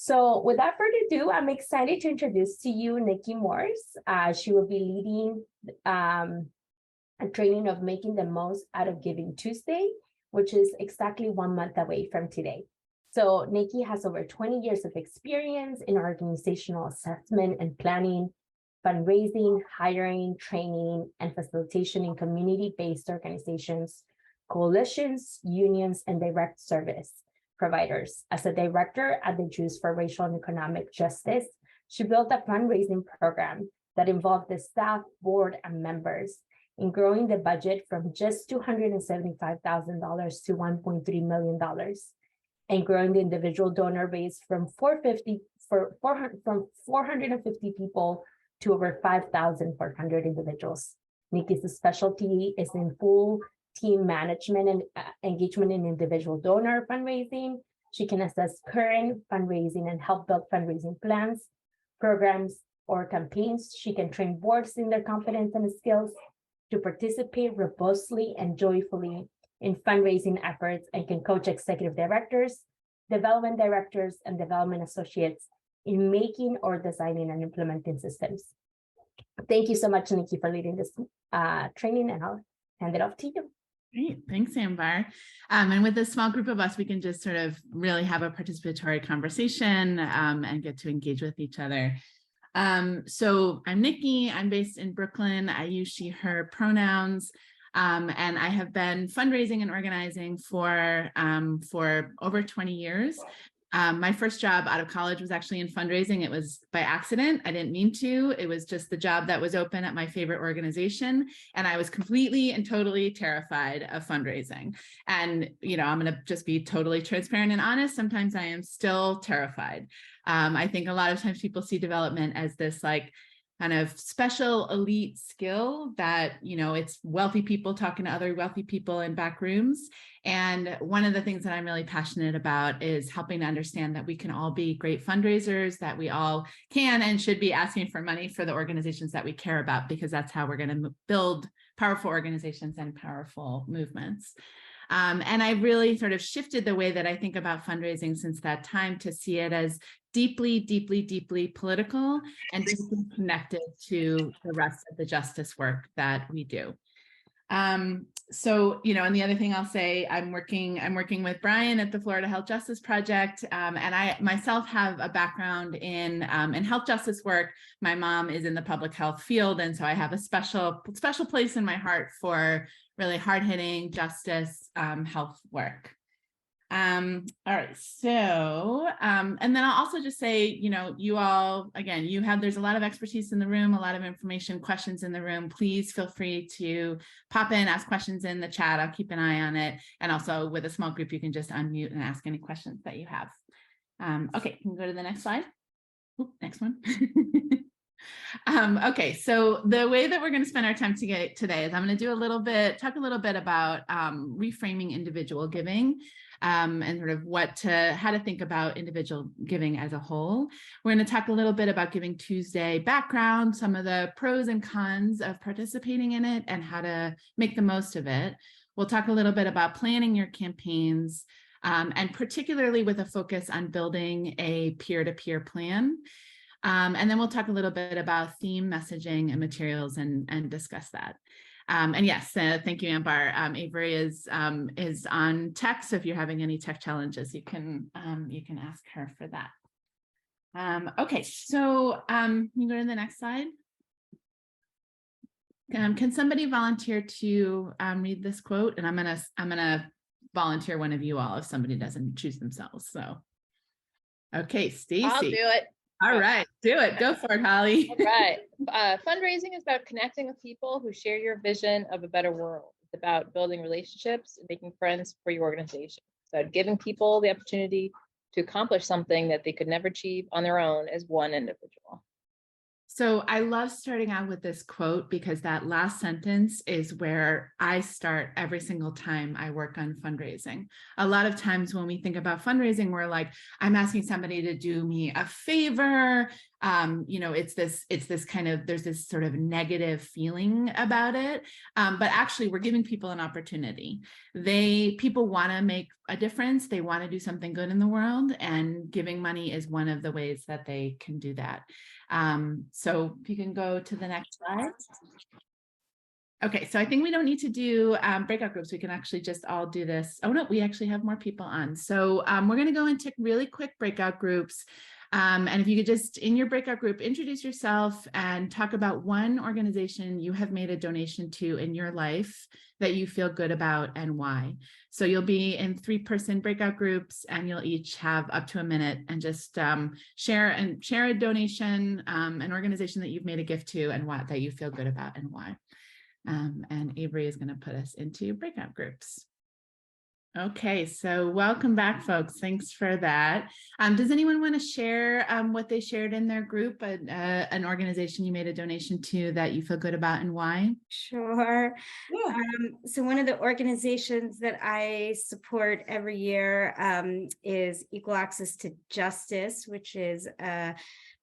So without further ado, I'm excited to introduce to you Nikki Morse. She will be leading a training of making the most out of Giving Tuesday, which is exactly 1 month away from today. So Nikki has over 20 years of experience in organizational assessment and planning, fundraising, hiring, training, and facilitation in community-based organizations, coalitions, unions, and direct service providers. As a director at the Jews for Racial and Economic Justice, she built a fundraising program that involved the staff, board, and members in growing the budget from just $275,000 to $1.3 million, and growing the individual donor base from 450 people to over 5,400 individuals. Nikki's specialty is in full team management and engagement in individual donor fundraising. She can assess current fundraising and help build fundraising plans, programs, or campaigns. She can train boards in their competence and skills to participate robustly and joyfully in fundraising efforts, and can coach executive directors, development directors, and development associates in making or designing and implementing systems. Thank you so much, Nikki, for leading this training, and I'll hand it off to you. Great, thanks, Ambar. And with this small group of us, we can just sort of really have a participatory conversation and get to engage with each other. So I'm Nikki, I'm based in Brooklyn. I use she, her pronouns, and I have been fundraising and organizing for over 20 years. My first job out of college was actually in fundraising. It was by accident. I didn't mean to. It was just the job that was open at my favorite organization. And I was completely and totally terrified of fundraising. And, you know, I'm going to just be totally transparent and honest. Sometimes I am still terrified. I think a lot of times people see development as this like kind of special elite skill that, you know, it's wealthy people talking to other wealthy people in back rooms. And one of the things that I'm really passionate about is helping to understand that we can all be great fundraisers, that we all can and should be asking for money for the organizations that we care about, because that's how we're going to build powerful organizations and powerful movements. And I really sort of shifted the way that I think about fundraising since that time to see it as deeply, deeply, deeply political and deeply connected to the rest of the justice work that we do. So, you know, and the other thing I'll say, I'm working with Brian at the Florida Health Justice Project, and I myself have a background in health justice work. My mom is in the public health field, and so I have a special place in my heart for really hard-hitting justice health work. All right, so, and then I'll also just say, you know, you all, again, there's a lot of expertise in the room, a lot of information, questions in the room. Please feel free to pop in, ask questions in the chat. I'll keep an eye on it. And also with a small group, you can just unmute and ask any questions that you have. Okay, can we go to the next slide? Ooh, next one. Okay, so the way that we're going to spend our time today is I'm going to do talk a little bit about reframing individual giving. And sort of how to think about individual giving as a whole. We're going to talk a little bit about Giving Tuesday background, some of the pros and cons of participating in it and how to make the most of it. We'll talk a little bit about planning your campaigns, and particularly with a focus on building a peer-to-peer plan. And then we'll talk a little bit about theme, messaging, and materials and discuss that. And yes, thank you, Ambar. Avery is on tech, so if you're having any tech challenges, you can ask her for that. Okay, so you go to the next slide. Can somebody volunteer to read this quote? And I'm gonna volunteer one of you all if somebody doesn't choose themselves. So, okay, Stacy. I'll do it. All right, do it. Go for it, Holly. All right. Fundraising is about connecting with people who share your vision of a better world. It's about building relationships and making friends for your organization. It's about giving people the opportunity to accomplish something that they could never achieve on their own as one individual. So I love starting out with this quote because that last sentence is where I start every single time I work on fundraising. A lot of times when we think about fundraising, we're like, I'm asking somebody to do me a favor. it's this kind of, there's this sort of negative feeling about it. But actually we're giving people an opportunity. People want to make a difference. They want to do something good in the world, and giving money is one of the ways that they can do that. So if you can go to the next slide. Okay, so I think we don't need to do breakout groups. We can actually just all do this. Oh no, we actually have more people on. So we're going to go into really quick breakout groups. And if you could just, in your breakout group, introduce yourself and talk about one organization you have made a donation to in your life that you feel good about and why. So you'll be in 3-person breakout groups, and you'll each have up to a minute, and just share a donation, an organization that you've made a gift to and what that you feel good about and why. And Avery is going to put us into breakout groups. Okay, so welcome back, folks. Thanks for that. Does anyone want to share what they shared in their group, an organization you made a donation to that you feel good about and why? Sure. Yeah. So one of the organizations that I support every year is Equal Access to Justice, which is a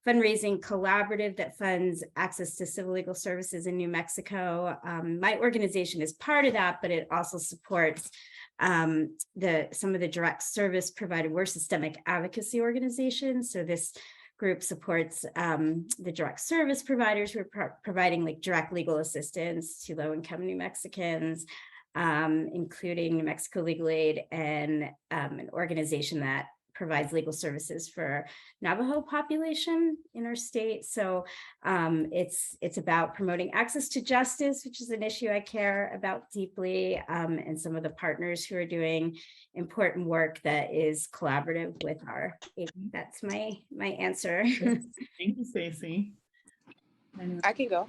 fundraising collaborative that funds access to civil legal services in New Mexico. My organization is part of that, but it also supports some of the direct service provided. We're systemic advocacy organizations. So this group supports the direct service providers who are providing like direct legal assistance to low-income New Mexicans, including New Mexico Legal Aid, and an organization that provides legal services for Navajo population in our state. So it's about promoting access to justice, which is an issue I care about deeply, and some of the partners who are doing important work that is collaborative with our agency. That's my answer. Thank you, Stacey. I can go.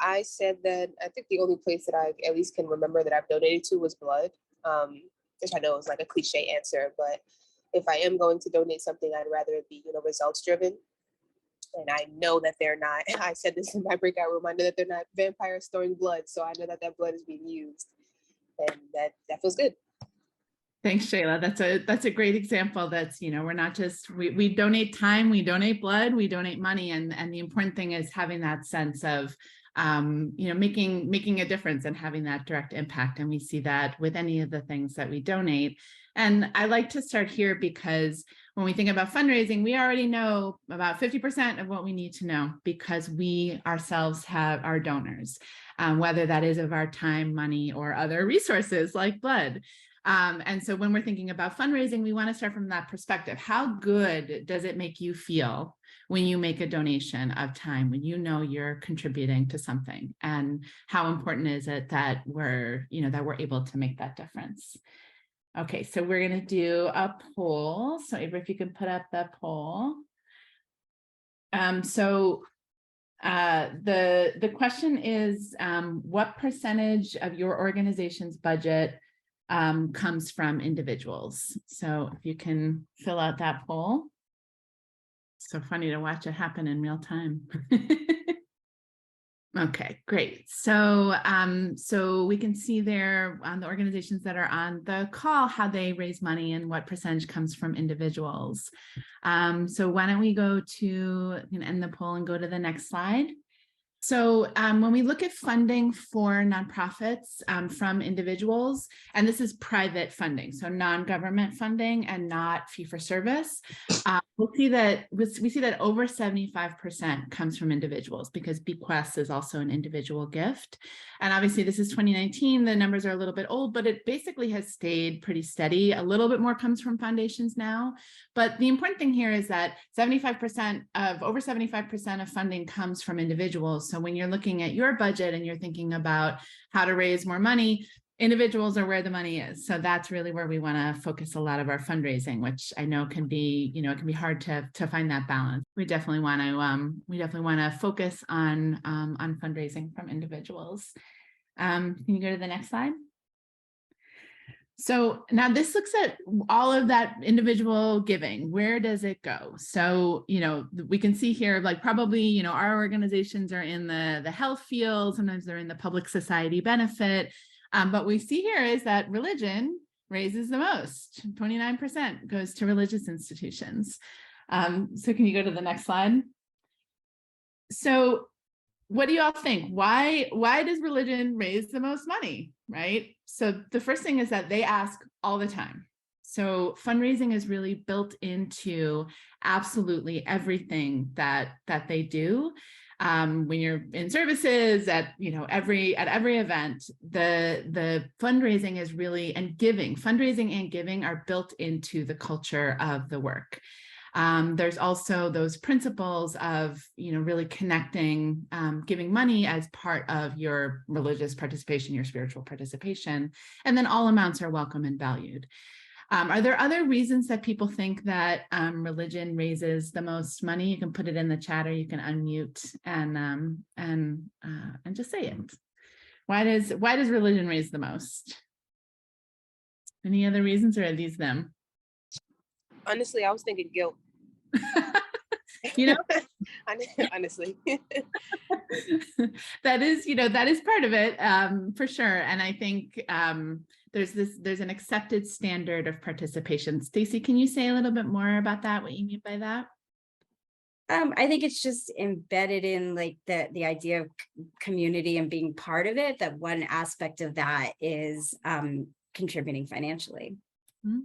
I said that I think the only place that I at least can remember that I've donated to was blood. Which I know is like a cliche answer, but if I am going to donate something, I'd rather it be, results driven. And I know that they're not, I said this in my breakout room, I know that they're not vampires storing blood. So I know that that blood is being used, and that feels good. Thanks, Shayla. That's a great example. That's, we're not just, we donate time, we donate blood, we donate money. And the important thing is having that sense of, making a difference and having that direct impact. And we see that with any of the things that we donate. And I like to start here because when we think about fundraising, we already know about 50% of what we need to know, because we ourselves have our donors, whether that is of our time, money, or other resources like blood. And so when we're thinking about fundraising, we want to start from that perspective. How good does it make you feel when you make a donation of time, when you're contributing to something, and how important is it that we're able to make that difference? Okay, so we're going to do a poll. So Avery, if you can put up the poll. The question is, what percentage of your organization's budget comes from individuals? So if you can fill out that poll. So funny to watch it happen in real time. Okay, great. So we can see there on the organizations that are on the call how they raise money and what percentage comes from individuals. So why don't we go to end the poll and go to the next slide. So when we look at funding for nonprofits from individuals, and this is private funding, so non-government funding and not fee-for-service, we see that over 75% comes from individuals, because bequest is also an individual gift. And obviously this is 2019, the numbers are a little bit old, but it basically has stayed pretty steady. A little bit more comes from foundations now. But the important thing here is that over 75% of funding comes from individuals. So when you're looking at your budget and you're thinking about how to raise more money, individuals are where the money is. So that's really where we want to focus a lot of our fundraising, which I know can be, it can be hard to find that balance. We definitely want to focus on fundraising from individuals. Can you go to the next slide? So now this looks at all of that individual giving. Where does it go? So, we can see here, like probably, our organizations are in the health field. Sometimes they're in the public society benefit. But we see here is that religion raises the most. 29% goes to religious institutions. So can you go to the next slide? So what do you all think? Why does religion raise the most money, right? So the first thing is that they ask all the time. So fundraising is really built into absolutely everything that they do. When you're in services at every event, the fundraising is really, and fundraising and giving are built into the culture of the work. There's also those principles of, really connecting, giving money as part of your religious participation, your spiritual participation, and then all amounts are welcome and valued. Are there other reasons that people think that religion raises the most money? You can put it in the chat, or you can unmute and just say it. Why does religion raise the most? Any other reasons, or are these them? Honestly, I was thinking guilt. Honestly. that is part of it, for sure. And I think there's an accepted standard of participation. Stacy, can you say a little bit more about that, what you mean by that? I think it's just embedded in like the idea of community and being part of it, that one aspect of that is contributing financially. Mm-hmm.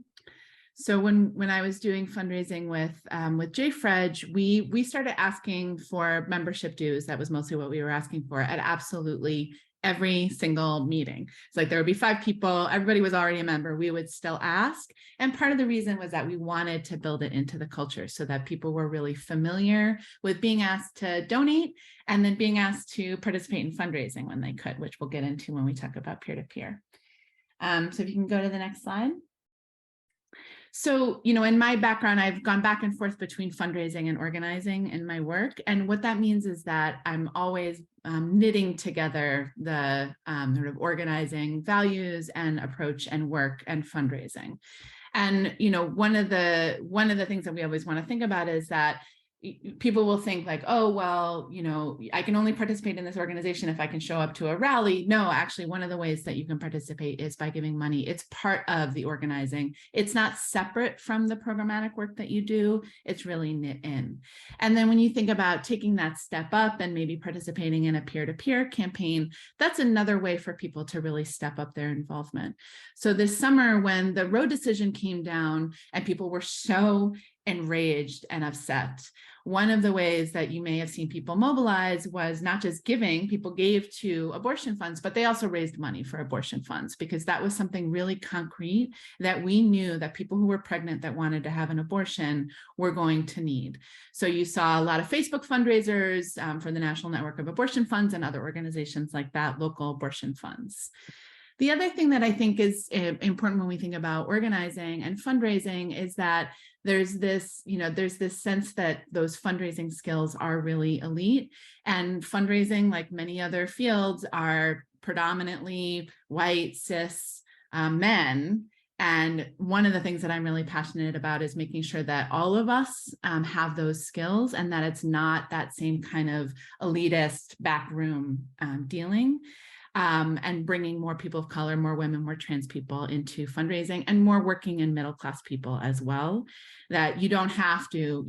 So when I was doing fundraising with JFREG, we started asking for membership dues. That was mostly what we were asking for at absolutely every single meeting. It's like there would be 5 people, everybody was already a member, we would still ask. And part of the reason was that we wanted to build it into the culture so that people were really familiar with being asked to donate and then being asked to participate in fundraising when they could, which we'll get into when we talk about peer-to-peer. So if you can go to the next slide. So, in my background, I've gone back and forth between fundraising and organizing in my work. And what that means is that I'm always knitting together the sort of organizing values and approach and work and fundraising. And, one of the things that we always want to think about is that people will think like, oh, well, I can only participate in this organization if I can show up to a rally. No, actually, one of the ways that you can participate is by giving money. It's part of the organizing. It's not separate from the programmatic work that you do. It's really knit in. And then when you think about taking that step up and maybe participating in a peer-to-peer campaign, that's another way for people to really step up their involvement. So this summer, when the road decision came down and people were so enraged and upset, one of the ways that you may have seen people mobilize was not just giving. People gave to abortion funds, but they also raised money for abortion funds, because that was something really concrete that we knew that people who were pregnant that wanted to have an abortion were going to need. So you saw a lot of Facebook fundraisers for the National Network of Abortion Funds and other organizations like that, local abortion funds. The other thing that I think is important when we think about organizing and fundraising is that there's this sense that those fundraising skills are really elite, and fundraising, like many other fields, are predominantly white, cis men. And one of the things that I'm really passionate about is making sure that all of us have those skills, and that it's not that same kind of elitist backroom dealing. And bringing more people of color, more women, more trans people into fundraising, and more working and middle class people as well. That you don't have to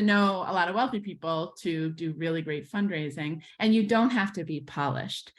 know a lot of wealthy people to do really great fundraising, and you don't have to be polished.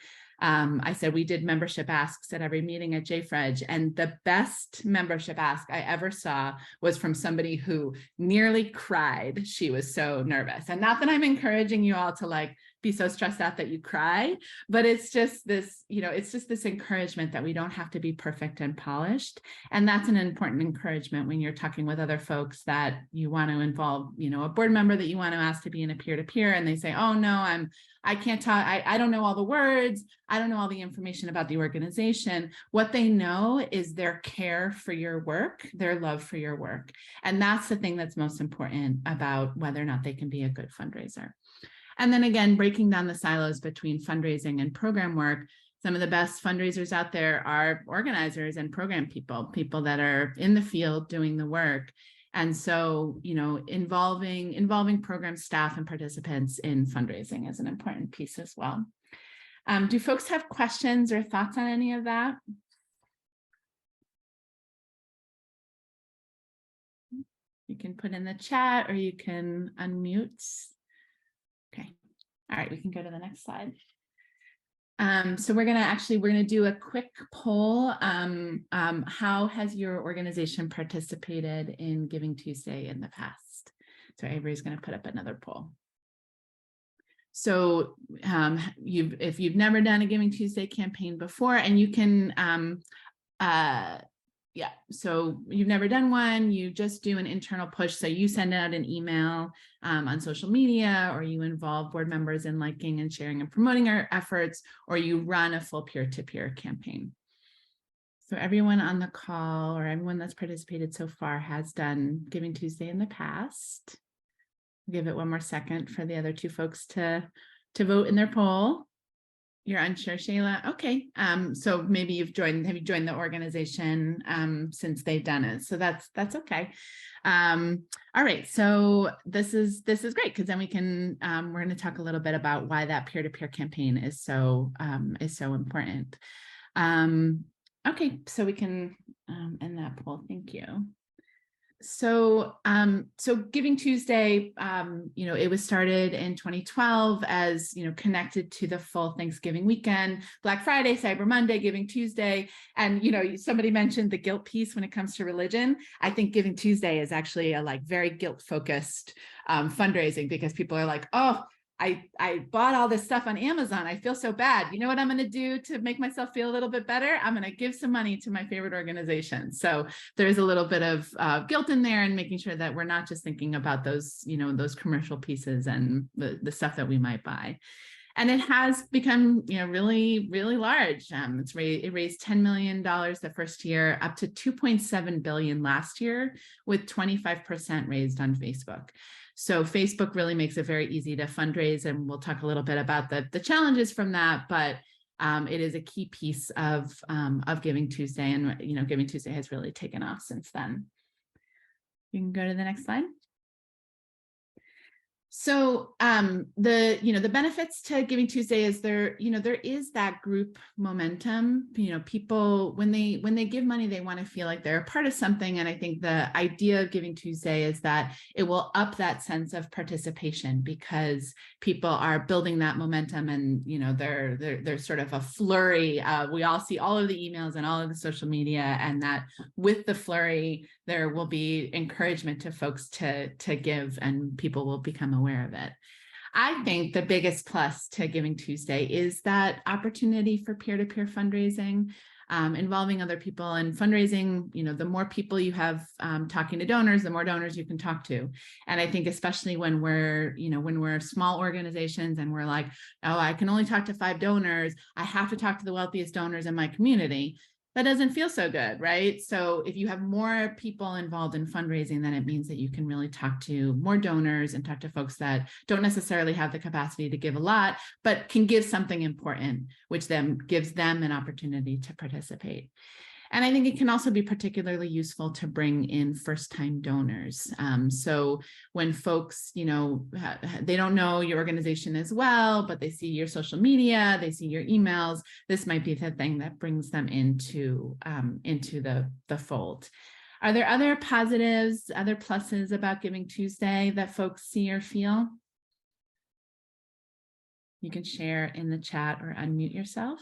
I said we did membership asks at every meeting at JFREG, and the best membership ask I ever saw was from somebody who nearly cried. She was so nervous. And not that I'm encouraging you all to be so stressed out that you cry, but it's just this, this encouragement that we don't have to be perfect and polished. And that's an important encouragement when you're talking with other folks that you want to involve, a board member that you want to ask to be in a peer-to-peer, and they say, oh no, I can't talk. I don't know all the words. I don't know all the information about the organization. What they know is their care for your work, their love for your work. And that's the thing that's most important about whether or not they can be a good fundraiser. And then again, breaking down the silos between fundraising and program work. Some of the best fundraisers out there are organizers and program people that are in the field doing the work. And so, involving program staff and participants in fundraising is an important piece as well. Do folks have questions or thoughts on any of that? You can put in the chat or you can unmute. Okay. All right, we can go to the next slide. So we're gonna do a quick poll. How has your organization participated in Giving Tuesday in the past? So Avery's gonna put up another poll. So if you've never done a Giving Tuesday campaign before, and you can so you've never done one, you just do an internal push. So you send out an email on social media, or you involve board members in liking and sharing and promoting our efforts, or you run a full peer-to-peer campaign. So everyone on the call, or everyone that's participated so far, has done Giving Tuesday in the past. Give it one more second for the other two folks to vote in their poll. You're unsure, Shayla? Okay. So maybe have you joined the organization since they've done it? So that's okay. All right. So this is great, because then we can we're going to talk a little bit about why that peer-to-peer campaign is so important. Okay, so we can end that poll. Thank you. So Giving Tuesday, it was started in 2012 as, connected to the full Thanksgiving weekend, Black Friday, Cyber Monday, Giving Tuesday. And, somebody mentioned the guilt piece when it comes to religion. I think Giving Tuesday is actually a very guilt focused fundraising, because people are like, oh, I bought all this stuff on Amazon. I feel so bad. You know what I'm going to do to make myself feel a little bit better? I'm going to give some money to my favorite organization. So there's a little bit of guilt in there, and making sure that we're not just thinking about those, those commercial pieces and the stuff that we might buy. And it has become, really, really large. It raised $10 million the first year, up to $2.7 billion last year, with 25% raised on Facebook. So Facebook really makes it very easy to fundraise, and we'll talk a little bit about the challenges from that, but it is a key piece of Giving Tuesday, and Giving Tuesday has really taken off since then. You can go to the next slide. So the benefits to Giving Tuesday is there is that group momentum. People, when they give money, they want to feel like they're a part of something. And I think the idea of Giving Tuesday is that it will up that sense of participation, because people are building that momentum, and there's sort of a flurry. We all see all of the emails and all of the social media, and that with the flurry, there will be encouragement to folks to give, and people will become aware of it. I think the biggest plus to Giving Tuesday is that opportunity for peer-to-peer fundraising, involving other people. And fundraising, the more people you have talking to donors, the more donors you can talk to. And I think especially when we're small organizations and we're like, oh, I can only talk to 5 donors, I have to talk to the wealthiest donors in my community. That doesn't feel so good, right? So if you have more people involved in fundraising, then it means that you can really talk to more donors and talk to folks that don't necessarily have the capacity to give a lot, but can give something important, which then gives them an opportunity to participate. And I think it can also be particularly useful to bring in first-time donors. So when folks, they don't know your organization as well, but they see your social media, they see your emails, this might be the thing that brings them into the fold. Are there other positives, other pluses about Giving Tuesday that folks see or feel? You can share in the chat or unmute yourself.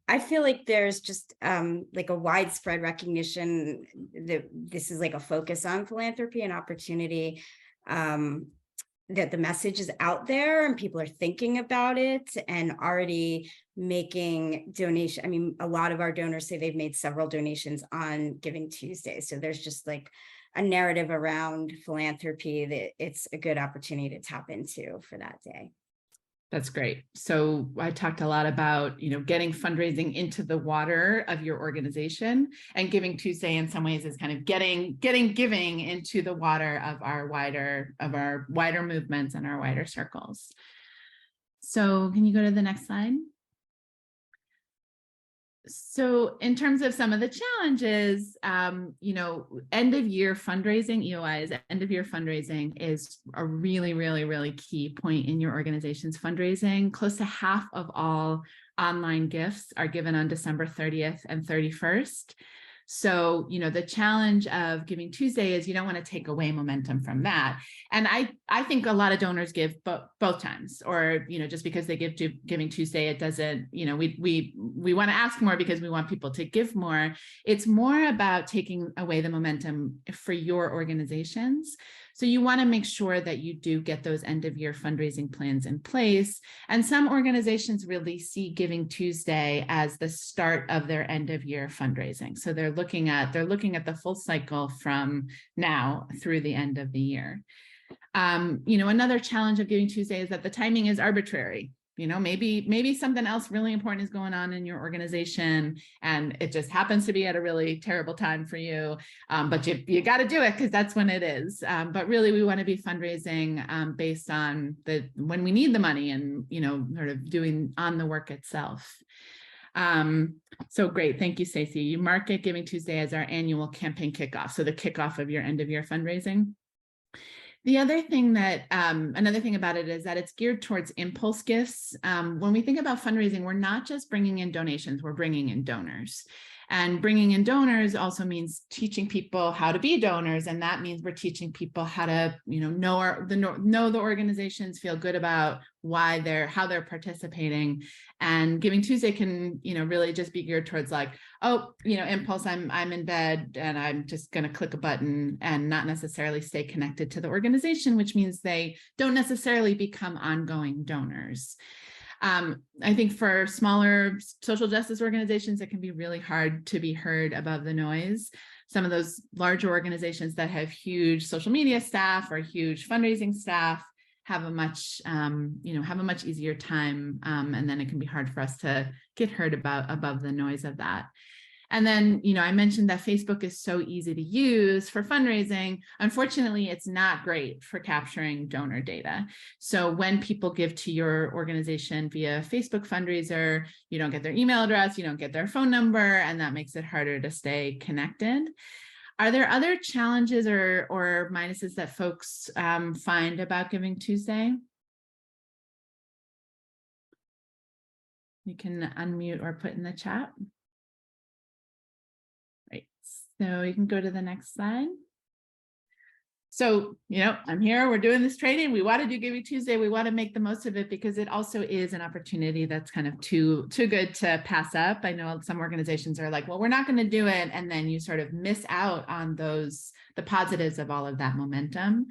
I feel like there's just a widespread recognition that this is a focus on philanthropy and opportunity, that the message is out there and people are thinking about it and already making donations. I mean, a lot of our donors say they've made several donations on Giving Tuesday. So there's just a narrative around philanthropy that it's a good opportunity to tap into for that day. That's great. So I talked a lot about, getting fundraising into the water of your organization, and Giving Tuesday in some ways is kind of getting giving into the water of our wider movements and our wider circles. So can you go to the next slide? So in terms of some of the challenges, end of year fundraising, EOI's end of year fundraising is a really, really, really key point in your organization's fundraising. Close to half of all online gifts are given on December 30th and 31st. So, the challenge of Giving Tuesday is you don't want to take away momentum from that. And I think a lot of donors give both times, or, just because they give to Giving Tuesday, it doesn't, we want to ask more because we want people to give more. It's more about taking away the momentum for your organizations. So you want to make sure that you do get those end of year fundraising plans in place. And some organizations really see Giving Tuesday as the start of their end of year fundraising. So they're looking at the full cycle from now through the end of the year. Another challenge of Giving Tuesday is that the timing is arbitrary. Maybe something else really important is going on in your organization, and it just happens to be at a really terrible time for you. But you got to do it because that's when it is. But really, we want to be fundraising based on when we need the money, and sort of doing on the work itself. So great. Thank you, Stacey. You mark it Giving Tuesday as our annual campaign kickoff. So the kickoff of your end of year fundraising. The other thing another thing about it is that it's geared towards impulse gifts. When we think about fundraising, we're not just bringing in donations, we're bringing in donors. And bringing in donors also means teaching people how to be donors. And that means we're teaching people how to, know the organizations, feel good about how they're participating. And Giving Tuesday can, really just be geared towards like, impulse, I'm in bed and I'm just going to click a button, and not necessarily stay connected to the organization, which means they don't necessarily become ongoing donors. I think for smaller social justice organizations, it can be really hard to be heard above the noise. Some of those larger organizations that have huge social media staff or huge fundraising staff have a much easier time. And then it can be hard for us to get heard above the noise of that. And then, I mentioned that Facebook is so easy to use for fundraising. Unfortunately, it's not great for capturing donor data. So when people give to your organization via Facebook fundraiser, you don't get their email address, you don't get their phone number, and that makes it harder to stay connected. Are there other challenges or minuses that folks find about Giving Tuesday? You can unmute or put in the chat. Right, so you can go to the next slide. So, I'm here, we're doing this training. We want to do Giving Tuesday. We want to make the most of it because it also is an opportunity that's kind of too good to pass up. I know some organizations are like, well, we're not going to do it. And then you sort of miss out on the positives of all of that momentum.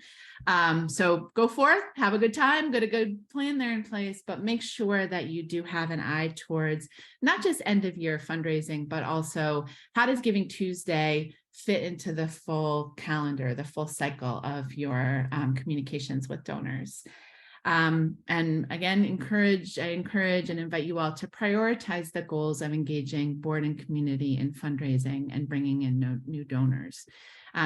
So go forth, have a good time, get a good plan there in place, but make sure that you do have an eye towards not just end of year fundraising, but also how does Giving Tuesday fit into the full calendar, the full cycle of your communications with donors. And again, I encourage and invite you all to prioritize the goals of engaging board and community in fundraising and bringing in new donors.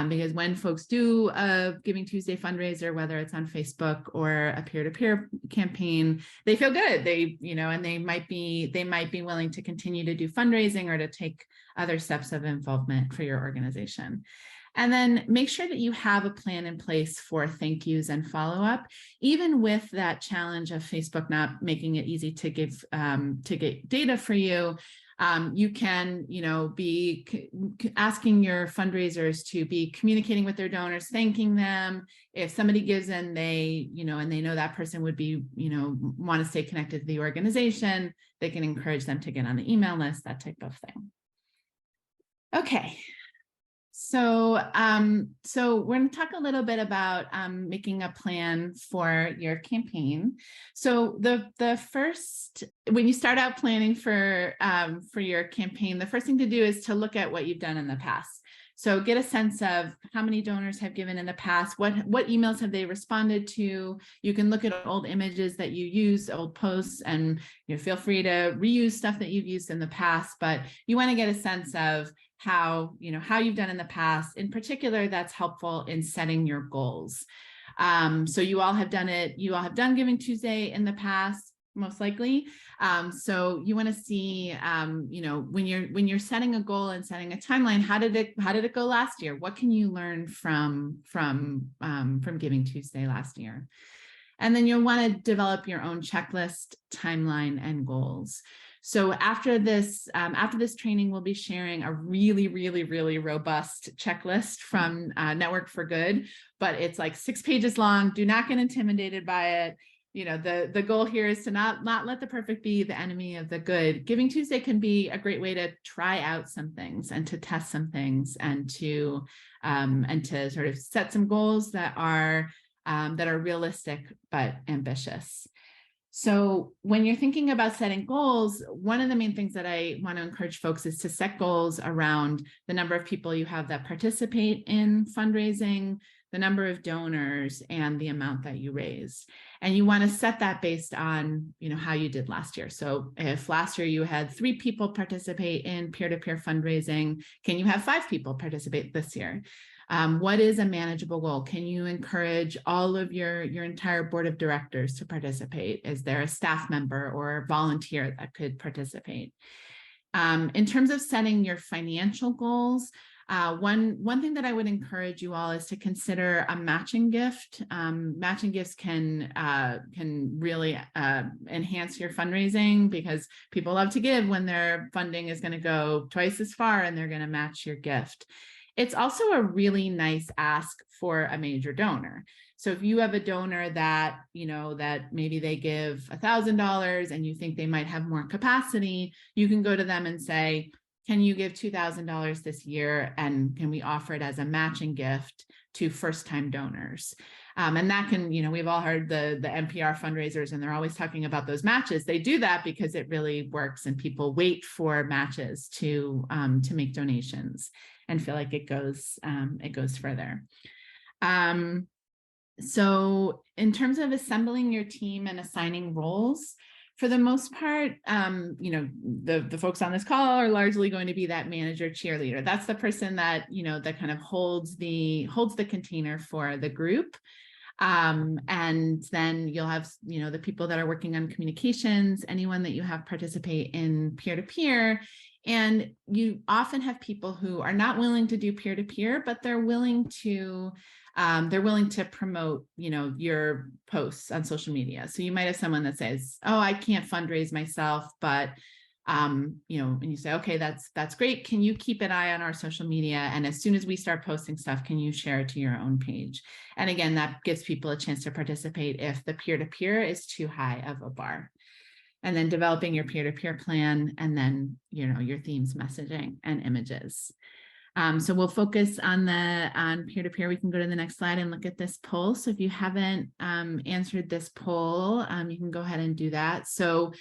Because when folks do a Giving Tuesday fundraiser, whether it's on Facebook or a peer-to-peer campaign, they feel good. And they might be willing to continue to do fundraising or to take other steps of involvement for your organization. And then make sure that you have a plan in place for thank yous and follow-up, even with that challenge of Facebook not making it easy to get data for you. You can, be asking your fundraisers to be communicating with their donors, thanking them. If somebody gives and they know that person would be, want to stay connected to the organization, they can encourage them to get on the email list, that type of thing. Okay. So we're going to talk a little bit about making a plan for your campaign. So the first, when you start out planning for your campaign, the first thing to do is to look at what you've done in the past. So get a sense of how many donors have given in the past, what emails have they responded to. You can look at old images that you used, old posts, and feel free to reuse stuff that you've used in the past, but you want to get a sense of how you've done in the past. In particular, that's helpful in setting your goals. So you all have done Giving Tuesday in the past, most likely. So you want to see, when you're setting a goal and setting a timeline, how did it go last year? What can you learn from Giving Tuesday last year? And then you'll want to develop your own checklist, timeline, and goals. So after this training, we'll be sharing a really, really, really robust checklist from Network for Good, but it's like 6 pages long. Do not get intimidated by it. You know, the goal here is to not let the perfect be the enemy of the good. Giving Tuesday can be a great way to try out some things and to test some things and to sort of set some goals that are realistic but ambitious. So when you're thinking about setting goals, one of the main things that I want to encourage folks is to set goals around the number of people you have that participate in fundraising, the number of donors, and the amount that you raise. And you want to set that based on, you know, how you did last year. So if last year you had 3 people participate in peer-to-peer fundraising, can you have 5 people participate this year? What is a manageable goal? Can you encourage all of your entire board of directors to participate? Is there a staff member or a volunteer that could participate? In terms of setting your financial goals, one thing that I would encourage you all is to consider a matching gift. Matching gifts can really enhance your fundraising because people love to give when their funding is going to go twice as far and they're going to match your gift. It's also a really nice ask for a major donor. So if you have a donor that, you know, that maybe they give $1,000 and you think they might have more capacity, you can go to them and say, can you give $2,000 this year? And can we offer it as a matching gift to first-time donors? And that can, you know, we've all heard the NPR fundraisers, and they're always talking about those matches. They do that because it really works, and people wait for matches to make donations and feel like it goes further. So in terms of assembling your team and assigning roles, for the most part, you know, the folks on this call are largely going to be that manager cheerleader. That's the person that, you know, that kind of holds the container for the group. And then you'll have, you know, the people that are working on communications, anyone that you have participate in peer-to-peer. And you often have people who are not willing to do peer-to-peer, but they're willing to promote, you know, your posts on social media. So you might have someone that says, oh, I can't fundraise myself, but you know, and you say, okay, that's great. Can you keep an eye on our social media? And as soon as we start posting stuff, can you share it to your own page? And again, that gives people a chance to participate if the peer-to-peer is too high of a bar. And then developing your peer-to-peer plan, and then, you know, your themes, messaging, and images. So we'll focus on peer-to-peer. We can go to the next slide and look at this poll. So if you haven't answered this poll, you can go ahead and do that. So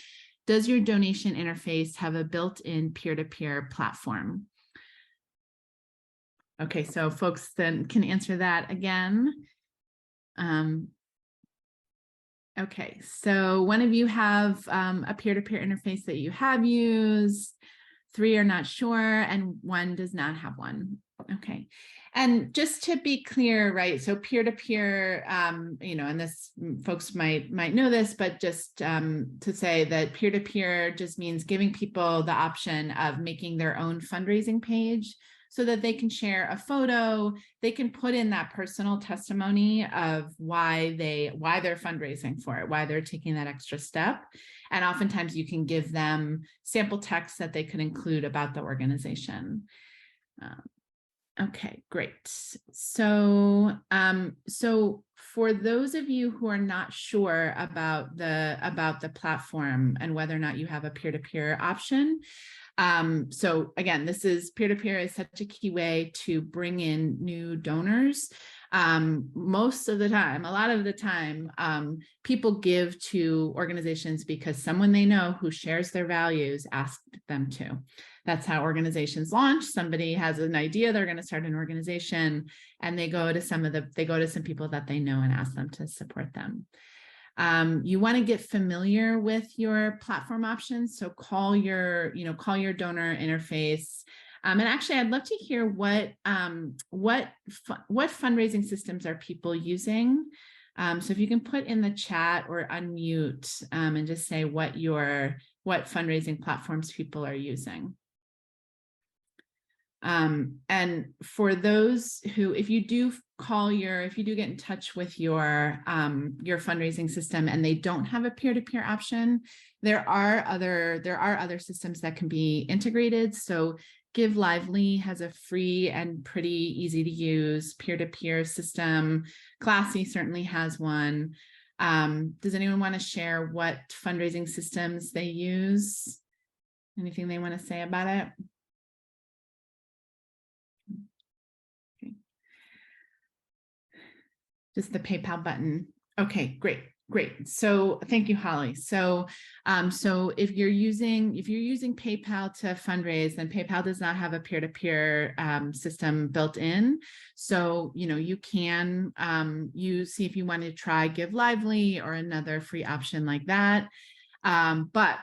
does your donation interface have a built-in peer-to-peer platform? Okay, so folks then can answer that again. Okay, so one of you have a peer-to-peer interface that you have used, 3 are not sure, and 1 does not have one. Okay, and just to be clear, right? So peer-to-peer, you know, and this folks might know this, but just to say that peer-to-peer just means giving people the option of making their own fundraising page, so that they can share a photo, they can put in that personal testimony of why they're fundraising for it, why they're taking that extra step. And oftentimes you can give them sample text that they could include about the organization. Okay, great. So, so for those of you who are not sure about the platform and whether or not you have a peer-to-peer option, so again, this is peer-to-peer is such a key way to bring in new donors. Most of the time, a lot of the time, people give to organizations because someone they know who shares their values asked them to. That's how organizations launch. Somebody has an idea, they're going to start an organization, and they go to some people that they know and ask them to support them. You want to get familiar with your platform options. So call your donor interface. And actually, I'd love to hear what fundraising systems are people using. So if you can put in the chat or unmute and just say what fundraising platforms people are using. And for those who, if you do if you do get in touch with your fundraising system and they don't have a peer-to-peer option, there are other systems that can be integrated. So Give Lively has a free and pretty easy to use peer-to-peer system. Classy certainly has one. Does anyone want to share what fundraising systems they use? Anything they want to say about it? Okay. Just the PayPal button. Okay, great. So thank you, Holly. So if you're using PayPal to fundraise, then PayPal does not have a peer-to-peer system built in. So you can see if you want to try Give Lively or another free option like that. But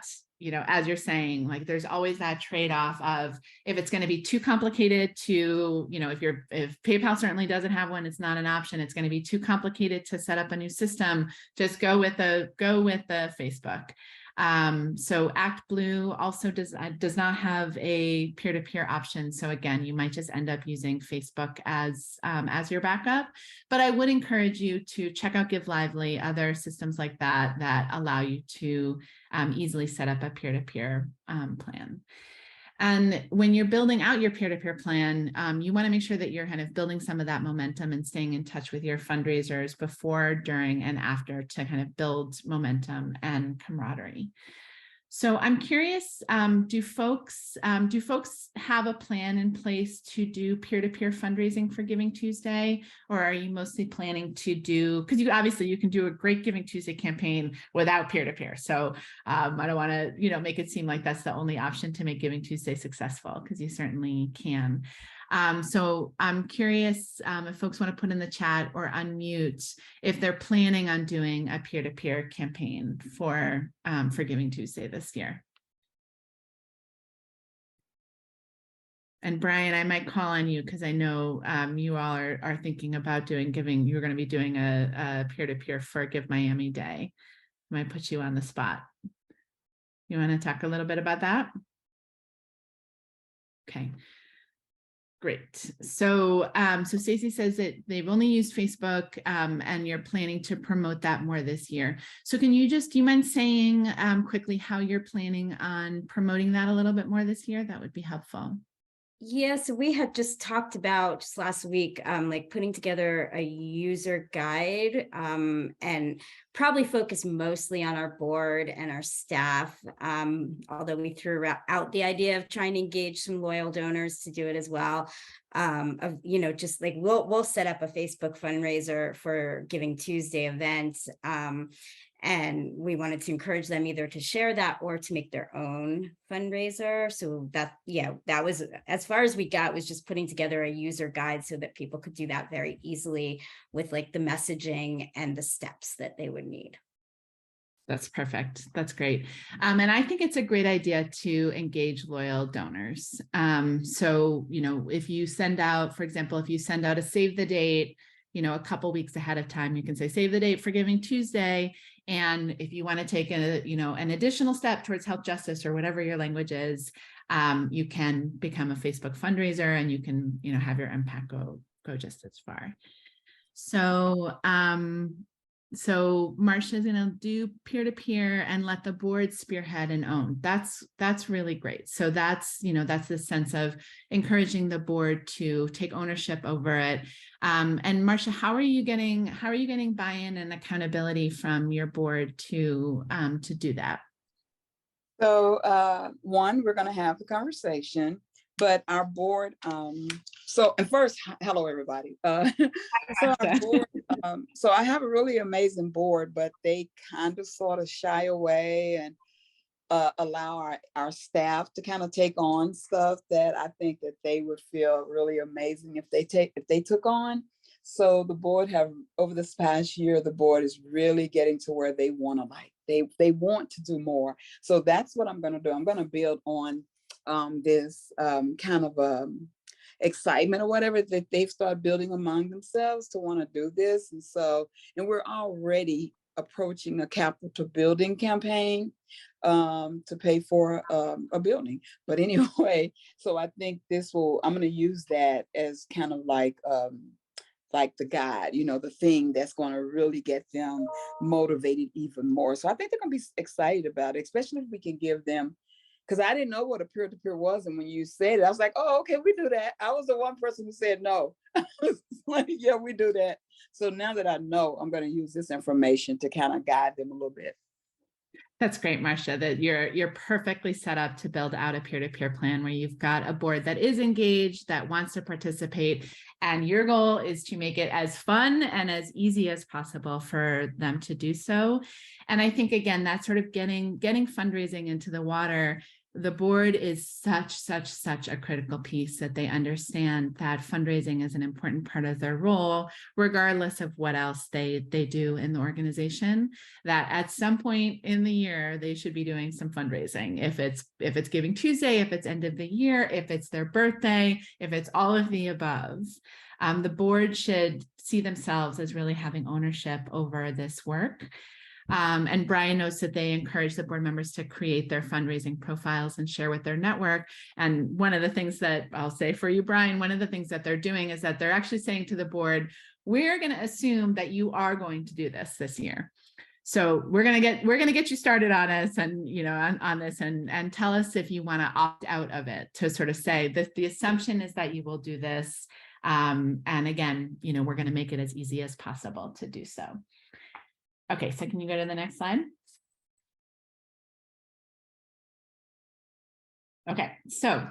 as you're saying, like there's always that trade-off of if it's going to be too complicated to, if PayPal certainly doesn't have one, it's not an option. It's going to be too complicated to set up a new system. Just go with the Facebook. So ActBlue also does not have a peer-to-peer option. So again, you might just end up using Facebook as your backup. But I would encourage you to check out Give Lively, other systems like that allow you to easily set up a peer-to-peer plan. And when you're building out your peer-to-peer plan, you want to make sure that you're kind of building some of that momentum and staying in touch with your fundraisers before, during, and after to kind of build momentum and camaraderie. So I'm curious, do folks have a plan in place to do peer-to-peer fundraising for Giving Tuesday, or are you mostly planning to do, because you can do a great Giving Tuesday campaign without peer-to-peer. So I don't want to, make it seem like that's the only option to make Giving Tuesday successful, because you certainly can. So I'm curious if folks want to put in the chat or unmute if they're planning on doing a peer-to-peer campaign for Giving Tuesday this year. And Brian, I might call on you because I know you all are thinking about you're going to be doing a peer-to-peer for Give Miami Day. I might put you on the spot. You want to talk a little bit about that? Okay. Great. So, so Stacy says that they've only used Facebook and you're planning to promote that more this year. So do you mind saying quickly how you're planning on promoting that a little bit more this year? That would be helpful. Yeah, so we had just talked about just last week, like putting together a user guide and probably focus mostly on our board and our staff, although we threw out the idea of trying to engage some loyal donors to do it as well. Just like we'll set up a Facebook fundraiser for Giving Tuesday event. And we wanted to encourage them either to share that or to make their own fundraiser. So that was as far as we got, was just putting together a user guide so that people could do that very easily with like the messaging and the steps that they would need. That's perfect. That's great. And I think it's a great idea to engage loyal donors. So, if you send out, for example, if you send out a save the date, a couple weeks ahead of time, you can say save the date for Giving Tuesday. And if you want to take an additional step towards health justice or whatever your language is, you can become a Facebook fundraiser and you can, have your impact go just as far. So, so Marcia's going to do peer-to-peer and let the board spearhead and own. That's really great. So that's the sense of encouraging the board to take ownership over it. And Marcia, how are you getting buy-in and accountability from your board to do that? So we're going to have the conversation, but our board, and first, hello, everybody. Our board, so I have a really amazing board, but they kind of sort of shy away and allow our staff to kind of take on stuff that I think that they would feel really amazing if they took on. So the board over this past year, the board is really getting to where they want to they want to do more. So that's what I'm going to do. I'm going to build on this kind of excitement or whatever that they've started building among themselves to want to do this. And we're already approaching a capital building campaign to pay for a building. But anyway, so I think I'm going to use that as kind of like like the guide, you know, the thing that's going to really get them motivated even more. So I think they're going to be excited about it, especially if we can give them, because I didn't know what a peer-to-peer was. And when you said it, I was like, oh, okay, we do that. I was the one person who said no. Like, yeah, we do that. So now that I know, I'm going to use this information to kind of guide them a little bit. That's great, Marcia, that you're perfectly set up to build out a peer-to-peer plan where you've got a board that is engaged, that wants to participate, and your goal is to make it as fun and as easy as possible for them to do so. And I think, again, that's sort of getting fundraising into the water. The board is such a critical piece that they understand that fundraising is an important part of their role, regardless of what else they do in the organization, that at some point in the year, they should be doing some fundraising. If it's Giving Tuesday, if it's end of the year, if it's their birthday, if it's all of the above. The board should see themselves as really having ownership over this work. And Brian notes that they encourage the board members to create their fundraising profiles and share with their network. And one of the things that I'll say for you, Brian, one of the things that they're doing is that they're actually saying to the board, we're going to assume that you are going to do this year. So we're going to get you started on this, and on this, and tell us if you want to opt out of it, to sort of say that the assumption is that you will do this. And again, we're going to make it as easy as possible to do so. Okay, so can you go to the next slide? Okay, so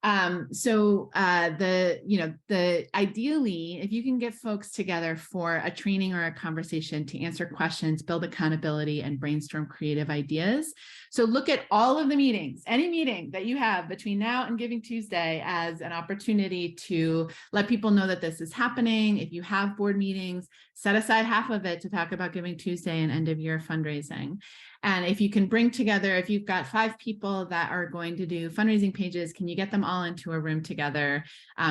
ideally, if you can get folks together for a training or a conversation to answer questions, build accountability, and brainstorm creative ideas. So look at all of the meetings, any meeting that you have between now and Giving Tuesday, as an opportunity to let people know that this is happening. If you have board meetings, set aside half of it to talk about Giving Tuesday and end of year fundraising. And if you can bring together, if you've got 5 people that are going to do fundraising pages, can you get them all into a room together?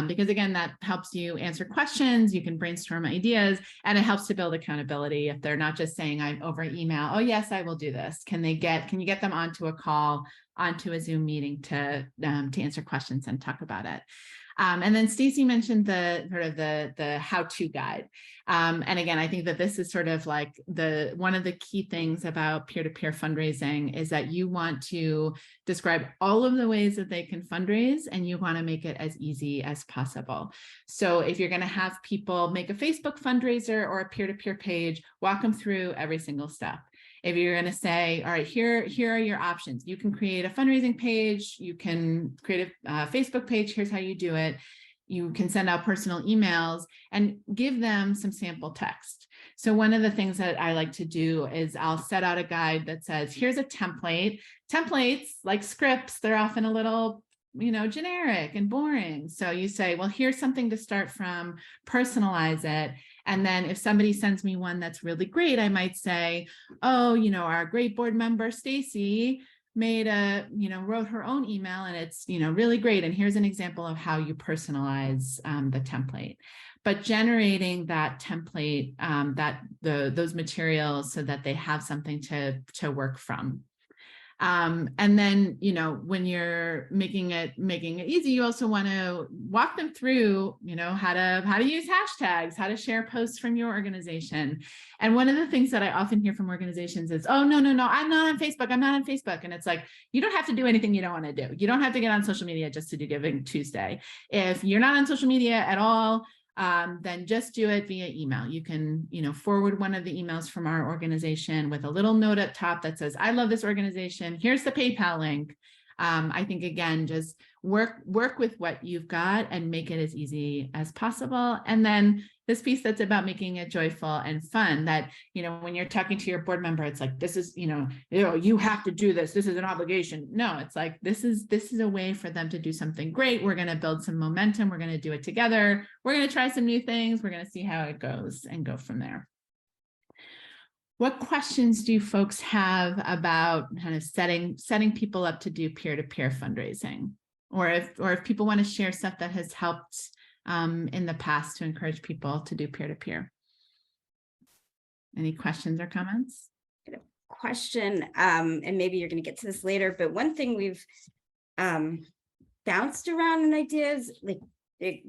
Because again, that helps you answer questions, you can brainstorm ideas, and it helps to build accountability. If they're not just saying I'm over email, oh yes, I will do this. Can you get them onto a call, onto a Zoom meeting to answer questions and talk about it? And then Stacy mentioned the how-to guide. And again, I think that this is sort of like one of the key things about peer-to-peer fundraising is that you want to describe all of the ways that they can fundraise, and you want to make it as easy as possible. So if you're going to have people make a Facebook fundraiser or a peer-to-peer page, walk them through every single step. If you're going to say, all right, here are your options. You can create a fundraising page. You can create a Facebook page. Here's how you do it. You can send out personal emails and give them some sample text. So one of the things that I like to do is I'll set out a guide that says, here's a template. Templates, like scripts, they're often a little generic and boring. So you say, well, here's something to start from, personalize it. And then if somebody sends me one that's really great, I might say, oh, our great board member, Stacy, wrote her own email, and it's, really great. And here's an example of how you personalize the template. But generating that template, those materials so that they have something to work from. And then, when you're making it easy, you also want to walk them through, how to use hashtags, how to share posts from your organization. And one of the things that I often hear from organizations is, oh, no, I'm not on Facebook. I'm not on Facebook. And it's like, you don't have to do anything you don't want to do. You don't have to get on social media just to do Giving Tuesday. If you're not on social media at all, then just do it via email. You can, forward one of the emails from our organization with a little note up top that says, I love this organization. Here's the PayPal link. I think, again, just work with what you've got and make it as easy as possible. And then this piece that's about making it joyful and fun, that, when you're talking to your board member, it's like, this is, you have to do this. This is an obligation. No, it's like, this is a way for them to do something great. We're going to build some momentum. We're going to do it together. We're going to try some new things. We're going to see how it goes and go from there. What questions do folks have about kind of setting people up to do peer-to-peer fundraising? Or if people want to share stuff that has helped in the past to encourage people to do peer-to-peer. Any questions or comments? Question, and maybe you're going to get to this later, but one thing we've bounced around in ideas, like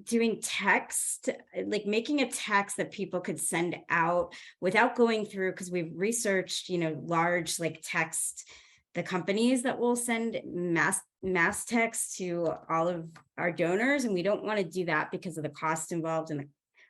doing text, like making a text that people could send out without going through, because we've researched, large like text, the companies that will send mass text to all of our donors, and we don't want to do that because of the cost involved and the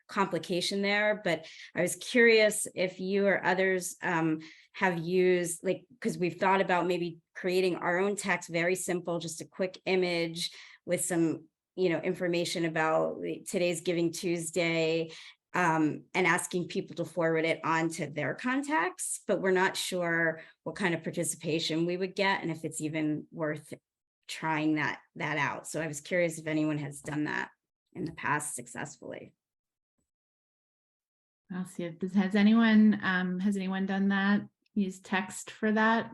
complication there. But I was curious if you or others have used, like, because we've thought about maybe creating our own text, very simple, just a quick image with some information about today's Giving Tuesday, and asking people to forward it on to their contacts, but we're not sure what kind of participation we would get and if it's even worth trying that out. So I was curious if anyone has done that in the past successfully. I'll see if this has anyone done that? Use text for that?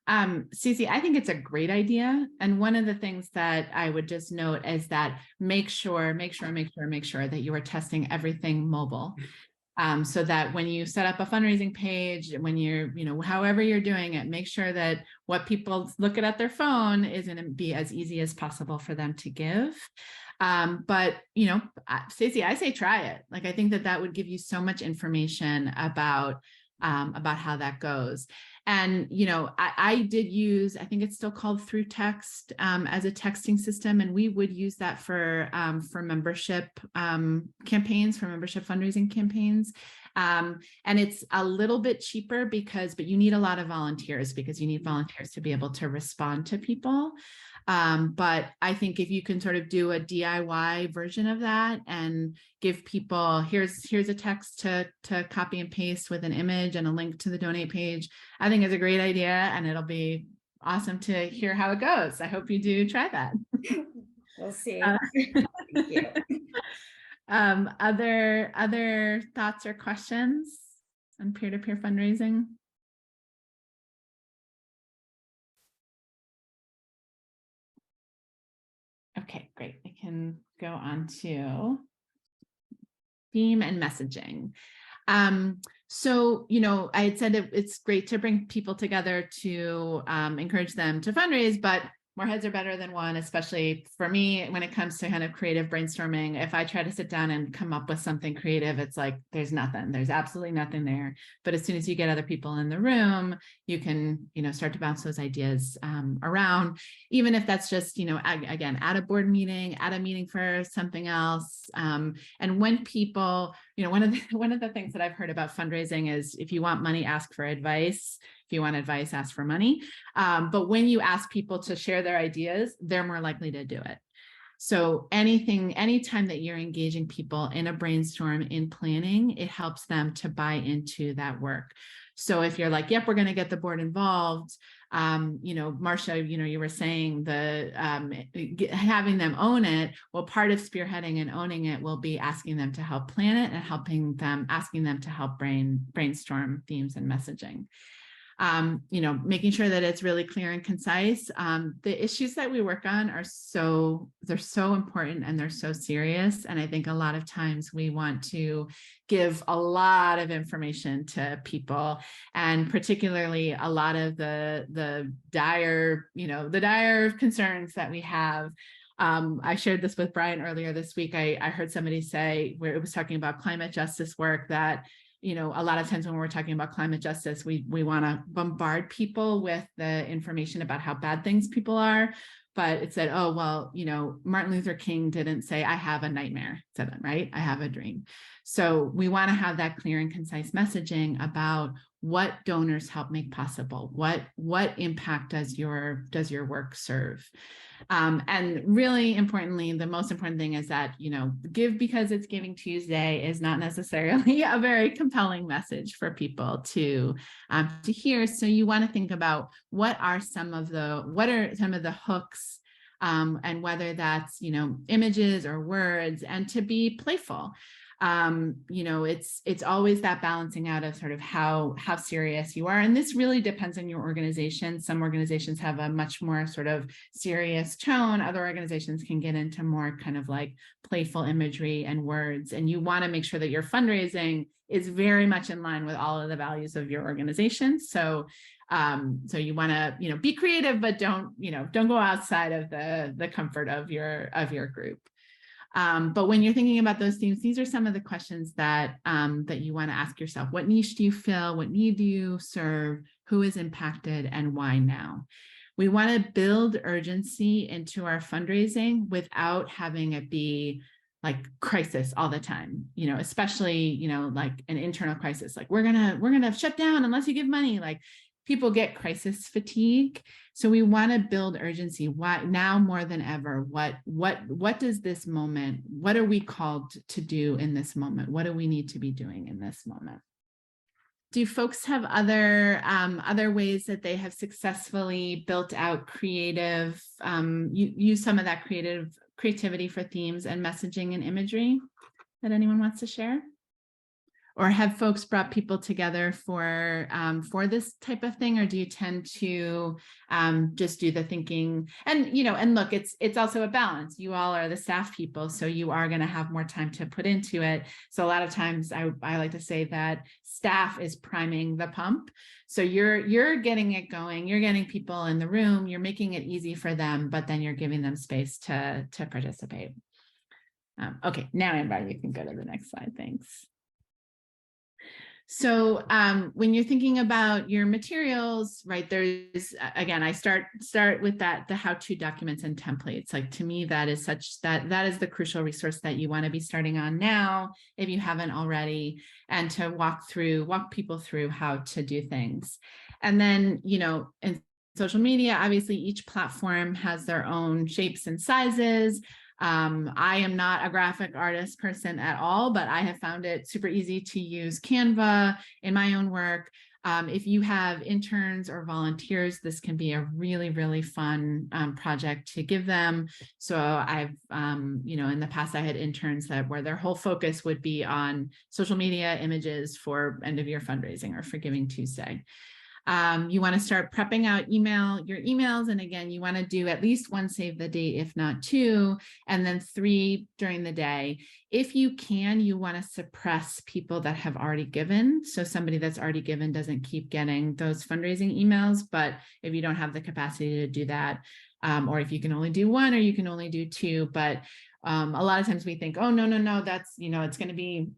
Cece, I think it's a great idea. And one of the things that I would just note is that make sure that you are testing everything mobile. So that when you set up a fundraising page, when you're, however you're doing it, make sure that what people look at their phone is going to be as easy as possible for them to give. But, Stacey, I say try it. Like, I think that would give you so much information about how that goes. And, I did use, I think it's still called Through Text as a texting system. And we would use that for membership campaigns, for membership fundraising campaigns. And it's a little bit cheaper but you need a lot of volunteers, because you need volunteers to be able to respond to people. But I think if you can sort of do a DIY version of that and give people, here's a text to copy and paste with an image and a link to the donate page, I think is a great idea, and it'll be awesome to hear how it goes. I hope you do try that. We'll see. Thank you. Other thoughts or questions on peer-to-peer fundraising? Okay, great. I can go on to theme and messaging. So, I had said it's great to bring people together to encourage them to fundraise, but more heads are better than one, especially for me, when it comes to kind of creative brainstorming. If I try to sit down and come up with something creative, it's like, there's absolutely nothing there. But as soon as you get other people in the room, you can, start to bounce those ideas around, even if that's just, again, at a board meeting, at a meeting for something else. And when people, one of the things that I've heard about fundraising is, if you want money, ask for advice. If you want advice, ask for money. But when you ask people to share their ideas, they're more likely to do it. So anytime that you're engaging people in a brainstorm, in planning, it helps them to buy into that work. So if you're like, yep, we're going to get the board involved, Marcia, you were saying having them own it. Well, part of spearheading and owning it will be asking them to help plan it and asking them to help brainstorm themes and messaging. Making sure that it's really clear and concise. The issues that we work on they're so important and they're so serious. And I think a lot of times we want to give a lot of information to people, and particularly a lot of the dire concerns that we have. I shared this with Brian earlier this week. I heard somebody say, where it was talking about climate justice work, that a lot of times when we're talking about climate justice, we want to bombard people with the information about how bad things people are. But it said, oh, well, Martin Luther King didn't say, I have a nightmare. It said that, right? I have a dream. So we want to have that clear and concise messaging about what donors help make possible. What impact does your work serve? And really importantly, the most important thing is that, give because it's Giving Tuesday is not necessarily a very compelling message for people to hear. So you want to think about what are some of the hooks, and whether that's, images or words, and to be playful. You know, it's always that balancing out of sort of how serious you are. And this really depends on your organization. Some organizations have a much more sort of serious tone. Other organizations can get into more kind of like playful imagery and words. And you want to make sure that your fundraising is very much in line with all of the values of your organization. So so you want to, you know, be creative, but don't go outside of the comfort of your group. But when you're thinking about those themes, these are some of the questions that that you want to ask yourself. What niche do you fill? What need do you serve? Who is impacted and why now? We want to build urgency into our fundraising without having it be like crisis all the time, you know, especially, you know, like an internal crisis, like we're gonna shut down unless you give money. Like people get crisis fatigue. So we want to build urgency. Why now more than ever? What does this moment, what are we called to do in this moment? What do we need to be doing in this moment? Do folks have other ways that they have successfully built out creative, use some of that creativity for themes and messaging and imagery that anyone wants to share? Or have folks brought people together for this type of thing, or do you tend to just do the thinking? And you know, and look, it's also a balance. You all are the staff people, so you are going to have more time to put into it. So a lot of times, I like to say that staff is priming the pump. So you're getting it going. You're getting people in the room. You're making it easy for them, but then you're giving them space to participate. Okay, now Amber, you can go to the next slide. Thanks. So when you're thinking about your materials, right, there's, again, I start with the how-to documents and templates. Like to me, that is that is the crucial resource that you want to be starting on now, if you haven't already, and to walk people through how to do things. And then, you know, in social media, obviously each platform has their own shapes and sizes. I am not a graphic artist person at all, but I have found it super easy to use Canva in my own work. If you have interns or volunteers, this can be a really, really fun project to give them. So I've, you know, in the past, I had interns where their whole focus would be on social media images for end of year fundraising or for Giving Tuesday. You want to start prepping out your emails. And again, you want to do at least one save the date, if not two, and then 3 during the day. If you can, you want to suppress people that have already given. So somebody that's already given doesn't keep getting those fundraising emails. But if you don't have the capacity to do that, or if you can only do 1 or you can only do 2, but a lot of times we think, oh, no, that's, you know, it's going to be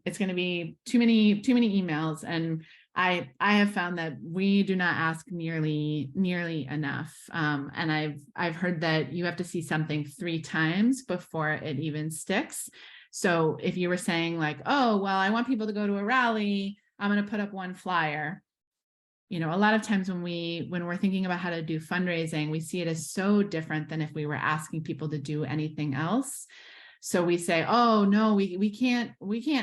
too many emails. And I have found that we do not ask nearly enough. And I've heard that you have to see something 3 times before it even sticks. So if you were saying like, oh, well, I want people to go to a rally, I'm going to put up 1 flyer. You know, a lot of times when we're thinking about how to do fundraising, we see it as so different than if we were asking people to do anything else. So we say, oh no, we can't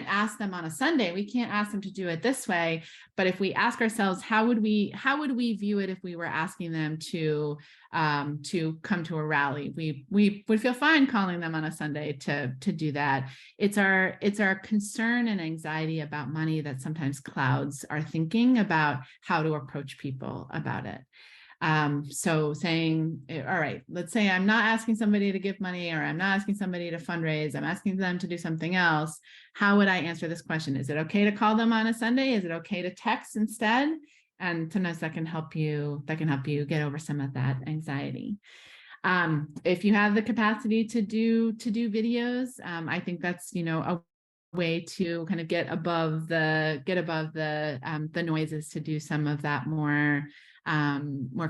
ask them on a Sunday. We can't ask them to do it this way. But if we ask ourselves, how would we view it if we were asking them to come to a rally? We would feel fine calling them on a Sunday to do that. It's our concern and anxiety about money that sometimes clouds our thinking about how to approach people about it. So saying, all right, let's say I'm not asking somebody to give money, or I'm not asking somebody to fundraise, I'm asking them to do something else. How would I answer this question? Is it okay to call them on a Sunday? Is it okay to text instead? And sometimes that can help you get over some of that anxiety. If you have the capacity to do videos, I think that's, you know, a way to kind of get above the noises, to do some of that more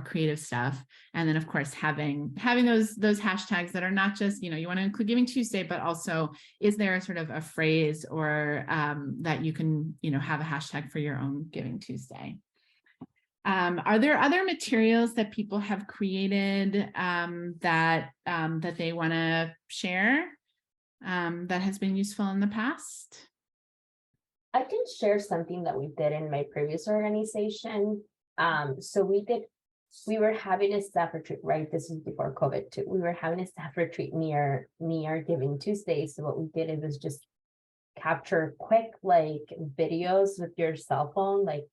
creative stuff. And then of course having those hashtags that are not just, you know, you want to include Giving Tuesday, but also is there a sort of a phrase or that you can, you know, have a hashtag for your own Giving Tuesday. Are there other materials that people have created that they want to share that has been useful in the past? I can share something that we did in my previous organization. So we were having a staff retreat, right? This is before COVID too. We were having a staff retreat near Giving Tuesday. So what we did, it was just capture quick like videos with your cell phone, like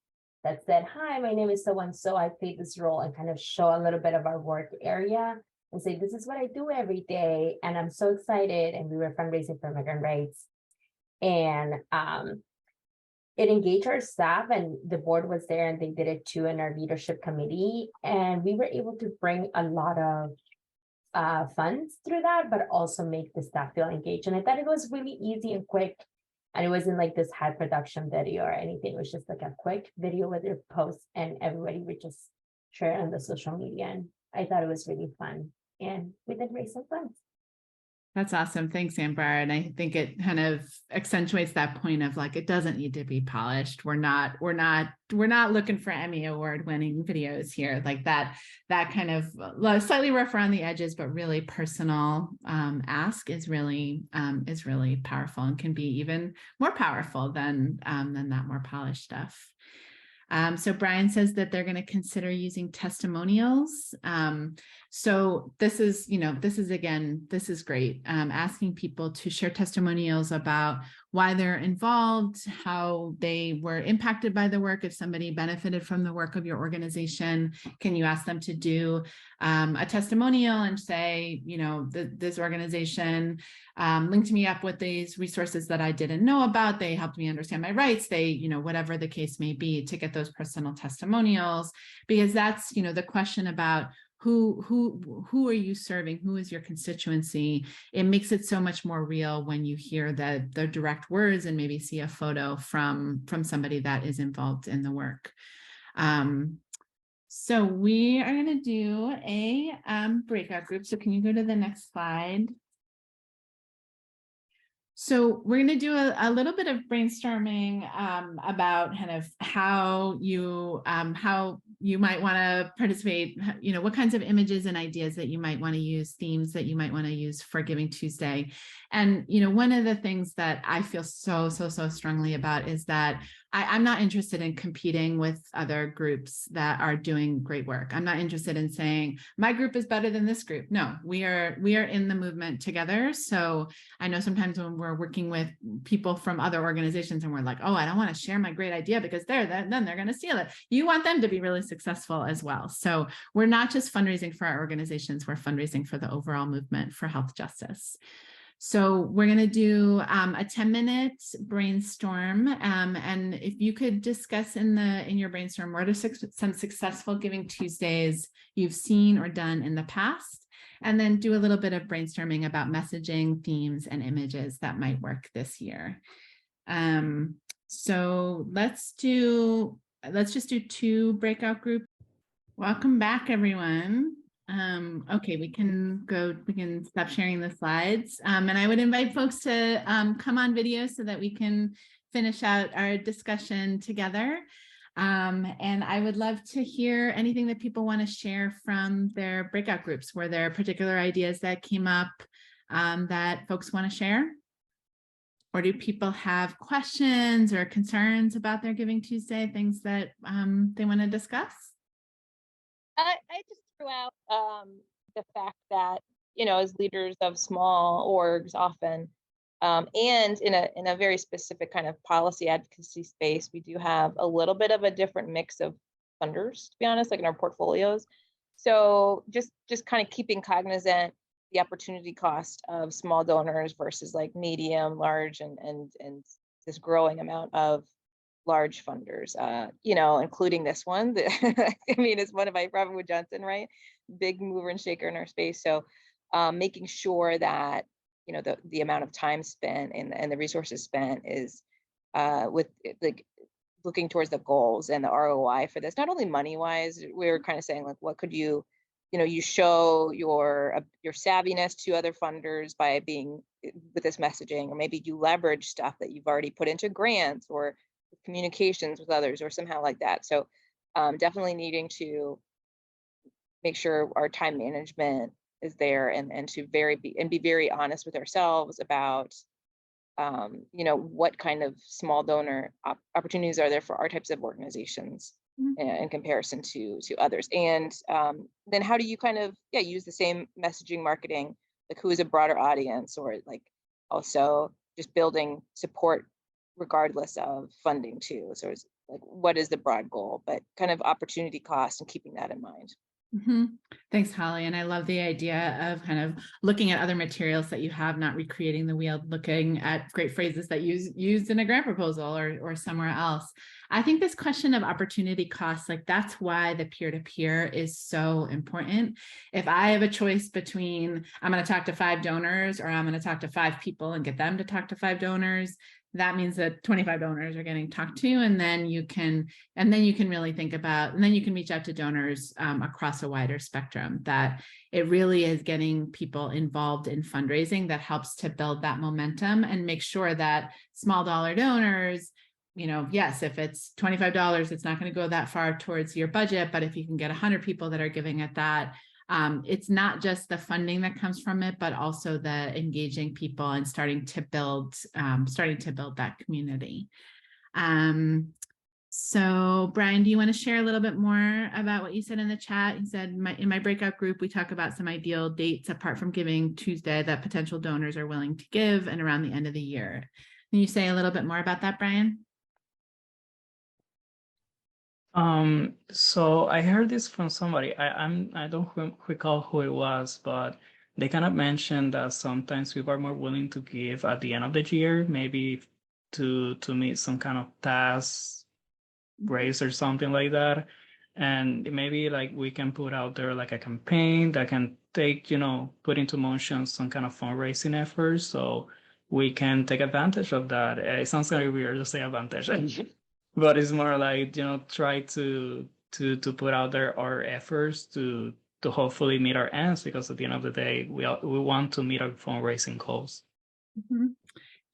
that said, hi, my name is so and so, I played this role, and kind of show a little bit of our work area and say, this is what I do every day, and I'm so excited. And we were fundraising for immigrant rights. And it engaged our staff, and the board was there, and they did it too in our leadership committee. And we were able to bring a lot of funds through that, but also make the staff feel engaged. And I thought it was really easy and quick. And it wasn't like this high production video or anything. It was just like a quick video with your posts, and everybody would just share it on the social media. And I thought it was really fun. And we did raise some funds. That's awesome. Thanks, Amber. And I think it kind of accentuates that point of like, it doesn't need to be polished. We're not looking for Emmy Award winning videos here. Like that kind of slightly rough around the edges, but really personal ask is really powerful, and can be even more powerful than that more polished stuff. So Brian says that they're going to consider using testimonials. So this is great. Asking people to share testimonials about why they're involved, how they were impacted by the work. If somebody benefited from the work of your organization, can you ask them to do a testimonial and say, this organization linked me up with these resources that I didn't know about. They helped me understand my rights. They, whatever the case may be, to get those personal testimonials, because that's, the question about who are you serving? Who is your constituency? It makes it so much more real when you hear the direct words and maybe see a photo from somebody that is involved in the work. So we are going to do a breakout group. So can you go to the next slide? So we're going to do a little bit of brainstorming about kind of how you might want to participate, what kinds of images and ideas that you might want to use, themes that you might want to use for Giving Tuesday. And, one of the things that I feel so strongly about is that I'm not interested in competing with other groups that are doing great work. I'm not interested in saying my group is better than this group. No, we are in the movement together. So I know sometimes when we're working with people from other organizations and we're like, oh, I don't want to share my great idea because then they're going to steal it. You want them to be really successful as well. So we're not just fundraising for our organizations, we're fundraising for the overall movement for health justice. So we're going to do a 10-minute brainstorm, and if you could discuss in your brainstorm what are some successful Giving Tuesdays you've seen or done in the past, and then do a little bit of brainstorming about messaging, themes, and images that might work this year. So let's just do 2 breakout groups. Welcome back, everyone. Okay, we can stop sharing the slides. And I would invite folks to come on video so that we can finish out our discussion together. And I would love to hear anything that people want to share from their breakout groups. Were there particular ideas that came up that folks want to share? Or do people have questions or concerns about their Giving Tuesday, things that they want to discuss? I just threw out the fact that, as leaders of small orgs often, and in a very specific kind of policy advocacy space, we do have a little bit of a different mix of funders, to be honest, like in our portfolios. So just kind of keeping cognizant the opportunity cost of small donors versus like medium, large, and this growing amount of large funders, including this one. I mean, it's one of Robert Wood Johnson, right? Big mover and shaker in our space. So making sure that, the amount of time spent and the resources spent is with like looking towards the goals and the ROI for this, not only money wise. We were kind of saying like, what could you show your savviness to other funders by being with this messaging, or maybe you leverage stuff that you've already put into grants or communications with others or somehow like that. So definitely needing to make sure our time management is there and to be very honest with ourselves about what kind of small donor opportunities are there for our types of organizations in comparison to others. And then how do you kind of use the same messaging marketing, like who is a broader audience, or like also just building support regardless of funding too. So it's like, what is the broad goal, but kind of opportunity cost and keeping that in mind. Thanks, Holly. And I love the idea of kind of looking at other materials that you have, not recreating the wheel, looking at great phrases that used in a grant proposal or somewhere else. I think this question of opportunity costs, like that's why the peer-to-peer is so important. If I have a choice between I'm going to talk to 5 donors or I'm going to talk to 5 people and get them to talk to 5 donors, that means that 25 donors are getting talked to, and then you can really think about, and then you can reach out to donors across a wider spectrum. That it really is getting people involved in fundraising that helps to build that momentum and make sure that small dollar donors, yes, if it's $25, it's not going to go that far towards your budget, but if you can get 100 people that are giving at that, it's not just the funding that comes from it, but also the engaging people and starting to build that community. So Brian, do you want to share a little bit more about what you said in the chat? You said in my breakout group, we talk about some ideal dates apart from Giving Tuesday that potential donors are willing to give and around the end of the year. Can you say a little bit more about that, Brian? So I heard this from somebody. I don't recall who it was, but they kind of mentioned that sometimes people are more willing to give at the end of the year, maybe to meet some kind of task race or something like that. And maybe like we can put out there like a campaign that can take, put into motion some kind of fundraising efforts. So we can take advantage of that. It sounds kind of weird to say advantage. But it's more like, try to put out there our efforts to hopefully meet our ends, because at the end of the day, we want to meet our fundraising goals.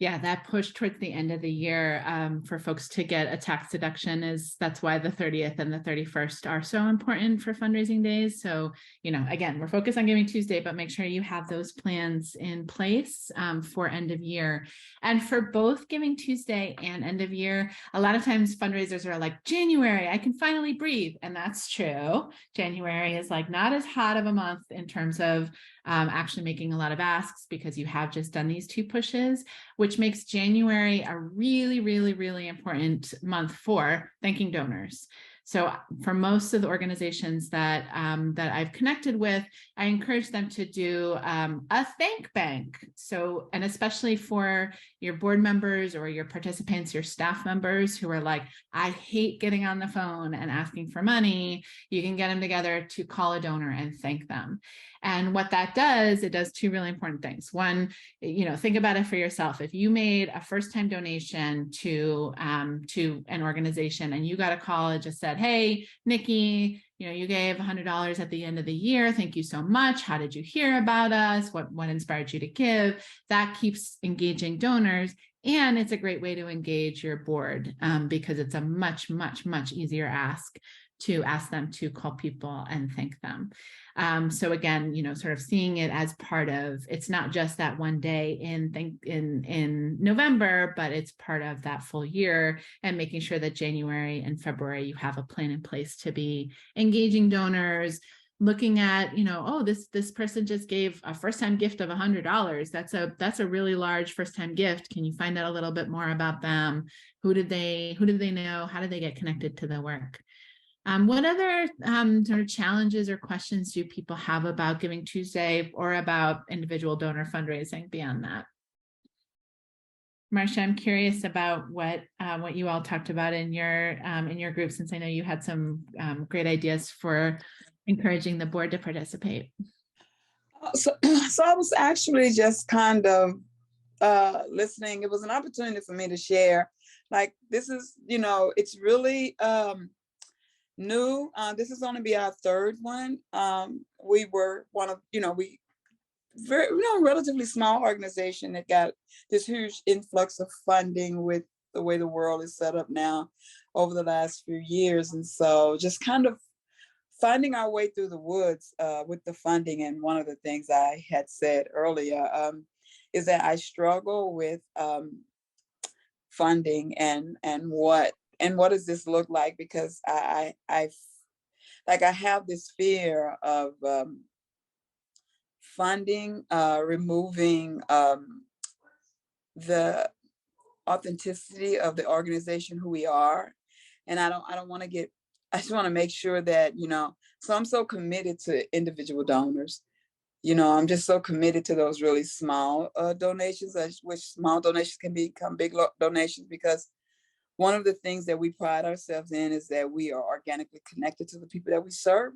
Yeah, that push towards the end of the year for folks to get a tax deduction that's why the 30th and the 31st are so important for fundraising days. So, again, we're focused on Giving Tuesday, but make sure you have those plans in place for end of year. And for both Giving Tuesday and end of year, a lot of times fundraisers are like, January, I can finally breathe. And that's true. January is like not as hot of a month in terms of actually making a lot of asks, because you have just done these 2 pushes, which makes January a really, really, really important month for thanking donors. So for most of the organizations that I've connected with, I encourage them to do a thank bank. So, and especially for your board members or your participants, your staff members who are like, I hate getting on the phone and asking for money, you can get them together to call a donor and thank them. And what that does, it does 2 really important things. One, think about it for yourself. If you made a first-time donation to an organization and you got a call and just said, hey, Nikki, you gave $100 at the end of the year. Thank you so much. How did you hear about us? What inspired you to give? That keeps engaging donors. And it's a great way to engage your board because it's a much, much, much easier ask to ask them to call people and thank them. So again, sort of seeing it as part of, it's not just that one day in November, but it's part of that full year, and making sure that January and February, you have a plan in place to be engaging donors, looking at, this person just gave a first-time gift of $100. That's a really large first-time gift. Can you find out a little bit more about them? Who did they know? How did they get connected to the work? What other sort of challenges or questions do people have about Giving Tuesday or about individual donor fundraising beyond that? Marcia, I'm curious about what you all talked about in your group, since I know you had some great ideas for encouraging the board to participate. So I was actually just kind of listening. It was an opportunity for me to share. Like, this is, it's really new. This is going to be our 3rd one. We were one of, relatively small organization that got this huge influx of funding with the way the world is set up now over the last few years. And so just kind of finding our way through the woods with the funding. And one of the things I had said earlier is that I struggle with funding and what does this look like? Because I have this fear of funding, removing the authenticity of the organization, who we are. And I don't want to get, I just want to make sure that, so I'm so committed to individual donors. I'm just so committed to those really small donations, which small donations can become big donations, because one of the things that we pride ourselves in is that we are organically connected to the people that we serve.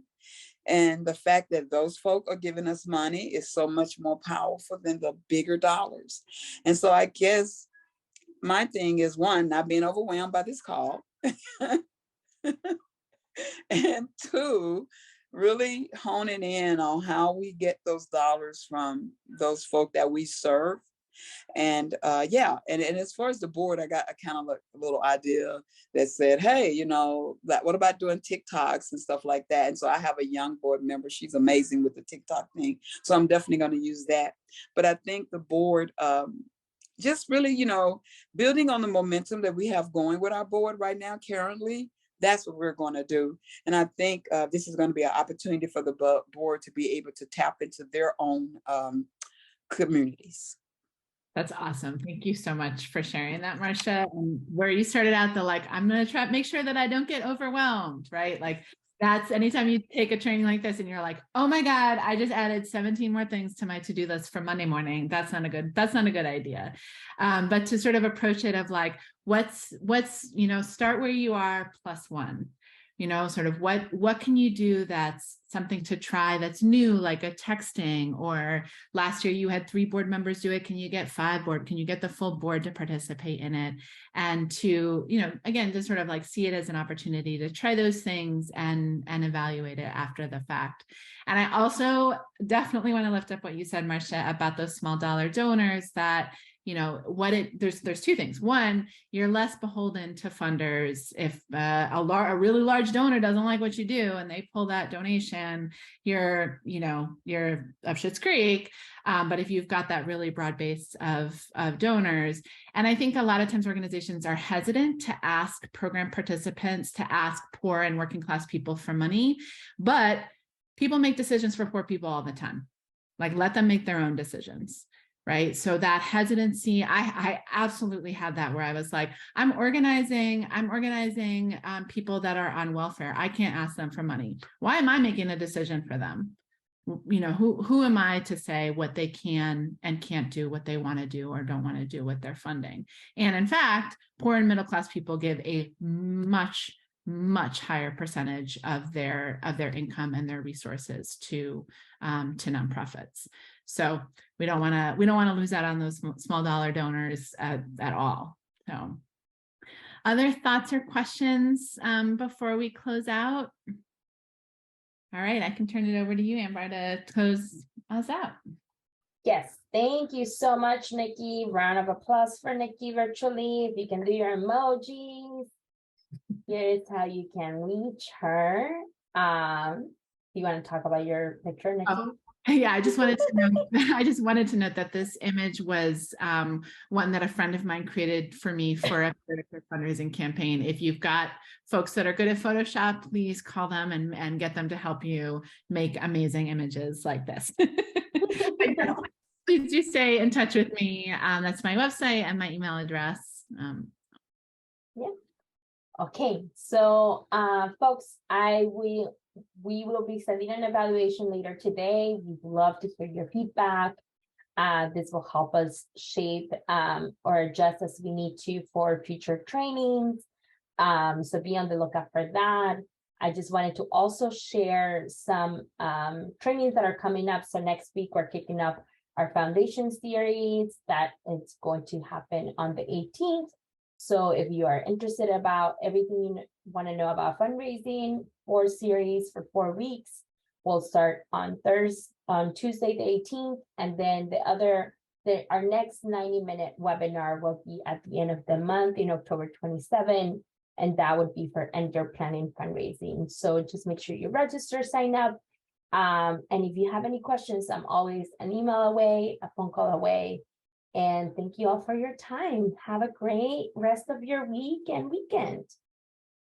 And the fact that those folk are giving us money is so much more powerful than the bigger dollars. And so I guess my thing is, one, not being overwhelmed by this call. And two, really honing in on how we get those dollars from those folk that we serve. And and as far as the board, I got a kind of like a little idea that said, hey, what about doing TikToks and stuff like that? And so I have a young board member. She's amazing with the TikTok thing. So I'm definitely going to use that. But I think the board, just really, building on the momentum that we have going with our board right now currently, that's what we're going to do. And I think this is going to be an opportunity for the board to be able to tap into their own communities. That's awesome. Thank you so much for sharing that, Marcia. And where you started out, I'm going to make sure that I don't get overwhelmed, right? Like that's anytime you take a training like this and you're like, oh my God, I just added 17 more things to my to-do list for Monday morning. That's not a good idea. But to sort of approach it of like, what's, start where you are plus one. Sort of what can you do that's something to try that's new, like a texting, or last year you had 3 board members do it. Can you get 5 board? Can you get the full board to participate in it? And to, again, to sort of like see it as an opportunity to try those things and evaluate it after the fact. And I also definitely want to lift up what you said, Marcia, about those small dollar donors that, there's 2 things. One, you're less beholden to funders. If a really large donor doesn't like what you do and they pull that donation, you're up Schitt's Creek. But if you've got that really broad base of donors, and I think a lot of times organizations are hesitant to ask program participants, to ask poor and working class people for money, but people make decisions for poor people all the time. Like, let them make their own decisions. Right. So that hesitancy, I absolutely had that, where I was like, I'm organizing people that are on welfare. I can't ask them for money. Why am I making a decision for them? Who am I to say what they can and can't do, what they want to do or don't want to do with their funding? And in fact, poor and middle class people give a much higher percentage of their income and their resources to nonprofits. So we don't want to lose out on those small dollar donors at all. So other thoughts or questions before we close out? All right, I can turn it over to you, Amber, to close us out. Yes, thank you so much, Nikki. Round of applause for Nikki virtually. If you can do your emojis. Here's how you can reach her. You want to talk about your picture, Nikki? Oh. Yeah, I just wanted to note that this image was one that a friend of mine created for me for a fundraising campaign. If you've got folks that are good at Photoshop, please call them and get them to help you make amazing images like this. Please do stay in touch with me. That's my website and my email address. Yeah. Okay, so folks, we will be sending an evaluation later today. We'd love to hear your feedback. This will help us shape or adjust as we need to for future trainings. So be on the lookout for that. I just wanted to also share some trainings that are coming up. So next week, we're kicking off our foundation series that is going to happen on the 18th. So if you are interested about everything you want to know about fundraising, 4 series for 4 weeks, we'll start on Tuesday the 18th, and then our next 90-minute webinar will be at the end of the month in October 27, and that would be for end-year planning fundraising. So just make sure you register, sign up, and if you have any questions, I'm always an email away, a phone call away. And thank you all for your time. Have a great rest of your week and weekend.